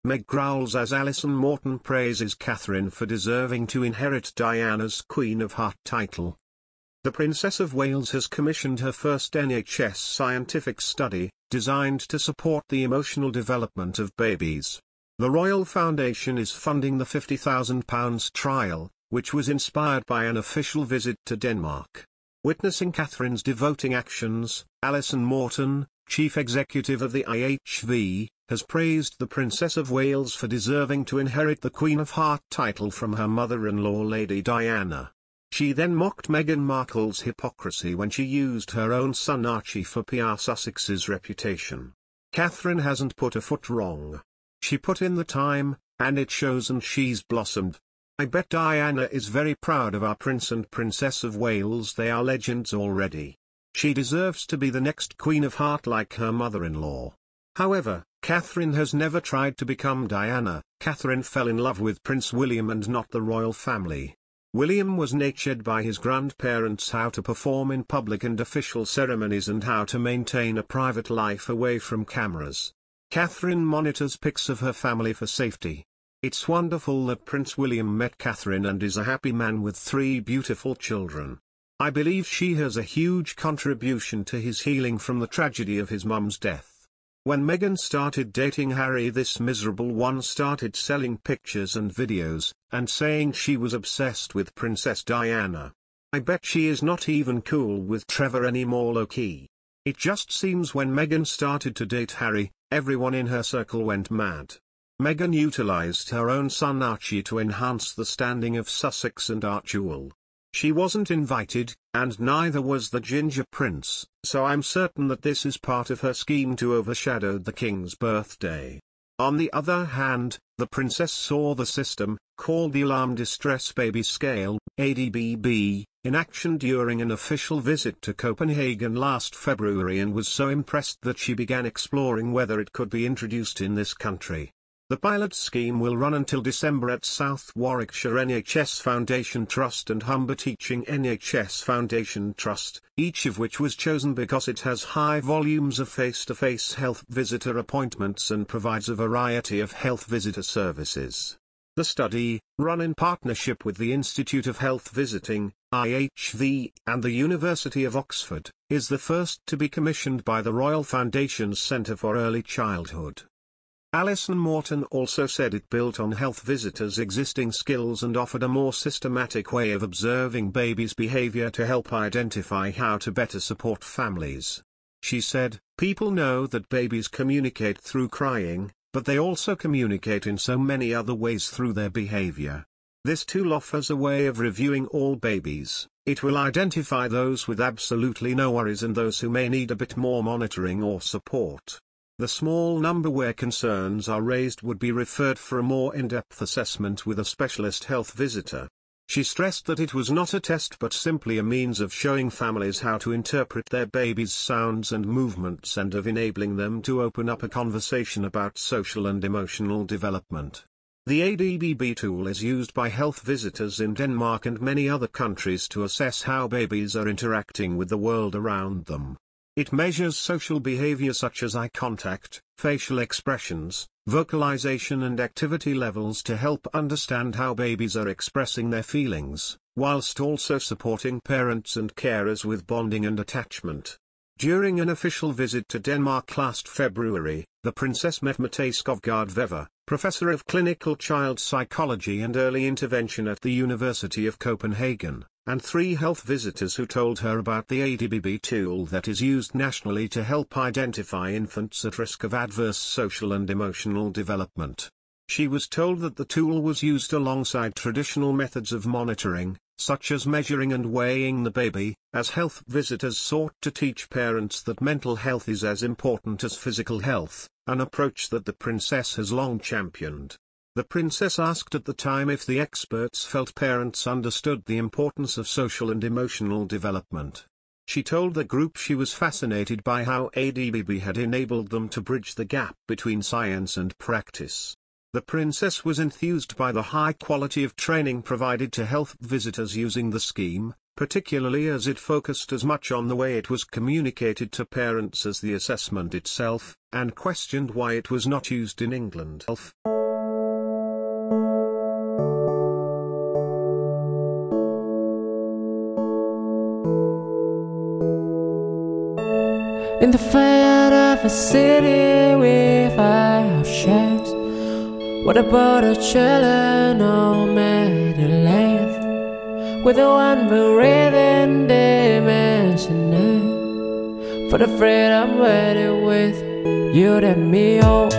Meg Growls as Alison Morton praises Catherine for deserving to inherit Diana's Queen of Heart title. The Princess of Wales has commissioned her first NHS scientific study, designed to support the emotional development of babies. The Royal Foundation is funding the £50,000 trial, which was inspired by an official visit to Denmark. Witnessing Catherine's devoting actions, Alison Morton, Chief Executive of the IHV, has praised the Princess of Wales for deserving to inherit the Queen of Heart title from her mother-in-law Lady Diana. She then mocked Meghan Markle's hypocrisy when she used her own son Archie for PR Sussex's reputation. Catherine hasn't put a foot wrong. She put in the time, and it shows, and she's blossomed. I bet Diana is very proud of our Prince and Princess of Wales. They are legends already. She deserves to be the next Queen of Heart like her mother-in-law. However, Catherine has never tried to become Diana. Catherine fell in love with Prince William and not the royal family. William was nurtured by his grandparents how to perform in public and official ceremonies and how to maintain a private life away from cameras. Catherine monitors pics of her family for safety. It's wonderful that Prince William met Catherine and is a happy man with 3 beautiful children. I believe she has a huge contribution to his healing from the tragedy of his mum's death. When Meghan started dating Harry, this miserable one started selling pictures and videos, and saying she was obsessed with Princess Diana. I bet she is not even cool with Trevor anymore, low-key. It just seems when Meghan started to date Harry, everyone in her circle went mad. Meghan utilized her own son Archie to enhance the standing of Sussex and Archewell. She wasn't invited, and neither was the Ginger Prince, so I'm certain that this is part of her scheme to overshadow the king's birthday. On the other hand, the princess saw the system, called the Alarm Distress Baby Scale, ADBB, in action during an official visit to Copenhagen last February and was so impressed that she began exploring whether it could be introduced in this country. The pilot scheme will run until December at South Warwickshire NHS Foundation Trust and Humber Teaching NHS Foundation Trust, each of which was chosen because it has high volumes of face-to-face health visitor appointments and provides a variety of health visitor services. The study, run in partnership with the Institute of Health Visiting, IHV, and the University of Oxford, is the first to be commissioned by the Royal Foundation's Centre for Early Childhood. Alison Morton also said it built on health visitors' existing skills and offered a more systematic way of observing babies' behavior to help identify how to better support families. She said, "People know that babies communicate through crying, but they also communicate in so many other ways through their behavior. This tool offers a way of reviewing all babies. It will identify those with absolutely no worries and those who may need a bit more monitoring or support. The small number where concerns are raised would be referred for a more in-depth assessment with a specialist health visitor." She stressed that it was not a test but simply a means of showing families how to interpret their baby's sounds and movements and of enabling them to open up a conversation about social and emotional development. The ADBB tool is used by health visitors in Denmark and many other countries to assess how babies are interacting with the world around them. It measures social behavior such as eye contact, facial expressions, vocalization and activity levels to help understand how babies are expressing their feelings, whilst also supporting parents and carers with bonding and attachment. During an official visit to Denmark last February, the princess met Mette Skovgaard Wever, professor of clinical child psychology and early intervention at the University of Copenhagen, and 3 health visitors who told her about the ADBB tool that is used nationally to help identify infants at risk of adverse social and emotional development. She was told that the tool was used alongside traditional methods of monitoring, such as measuring and weighing the baby, as health visitors sought to teach parents that mental health is as important as physical health, an approach that the princess has long championed. The princess asked at the time if the experts felt parents understood the importance of social and emotional development. She told the group she was fascinated by how ADBB had enabled them to bridge the gap between science and practice. The princess was enthused by the high quality of training provided to health visitors using the scheme, particularly as it focused as much on the way it was communicated to parents as the assessment itself, and questioned why it was not used in England. In the fire of a city with our shares, what about the children on Medellin? With the one we're reading dimension for the freedom waiting with you and me, oh.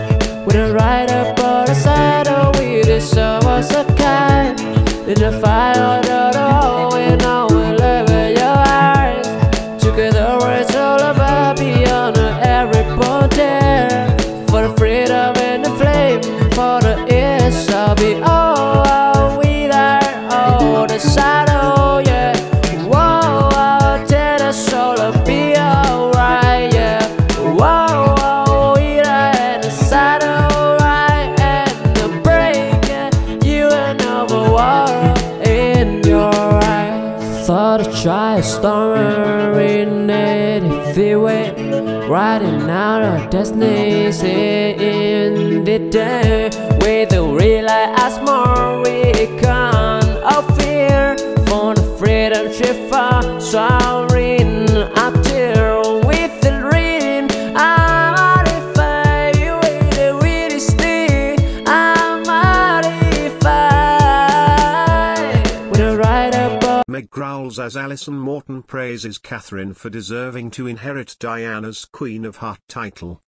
With a ride up on the side, oh, we deserve us a kind. In the fire, oh, we know we live in your eyes. Together it's all about beyond every border. For the freedom and the flame, for the ears, I'll be oh, we there, oh, the shadow, yeah. Whoa, I'll tell us all to be alright, yeah. Whoa, we there, the shadow, right, and the break, yeah. You and over water in your eyes. Thought I'd try a storm in the freeway, riding out our destinies in the day. With the realize more we can't fear for the freedom shift far soaring up there with the reading. I'm modified with the really stick. I'm modified with a ride up. Meg Growls as Alison Morton praises Catherine for deserving to inherit Diana's Queen of Heart title.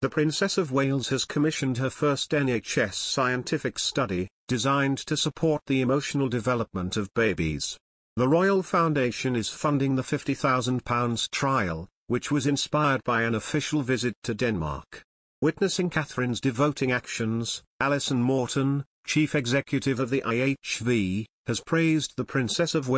The Princess of Wales has commissioned her first NHS scientific study, designed to support the emotional development of babies. The Royal Foundation is funding the £50,000 trial, which was inspired by an official visit to Denmark. Witnessing Catherine's devoting actions, Alison Morton, chief executive of the IHV, has praised the Princess of Wales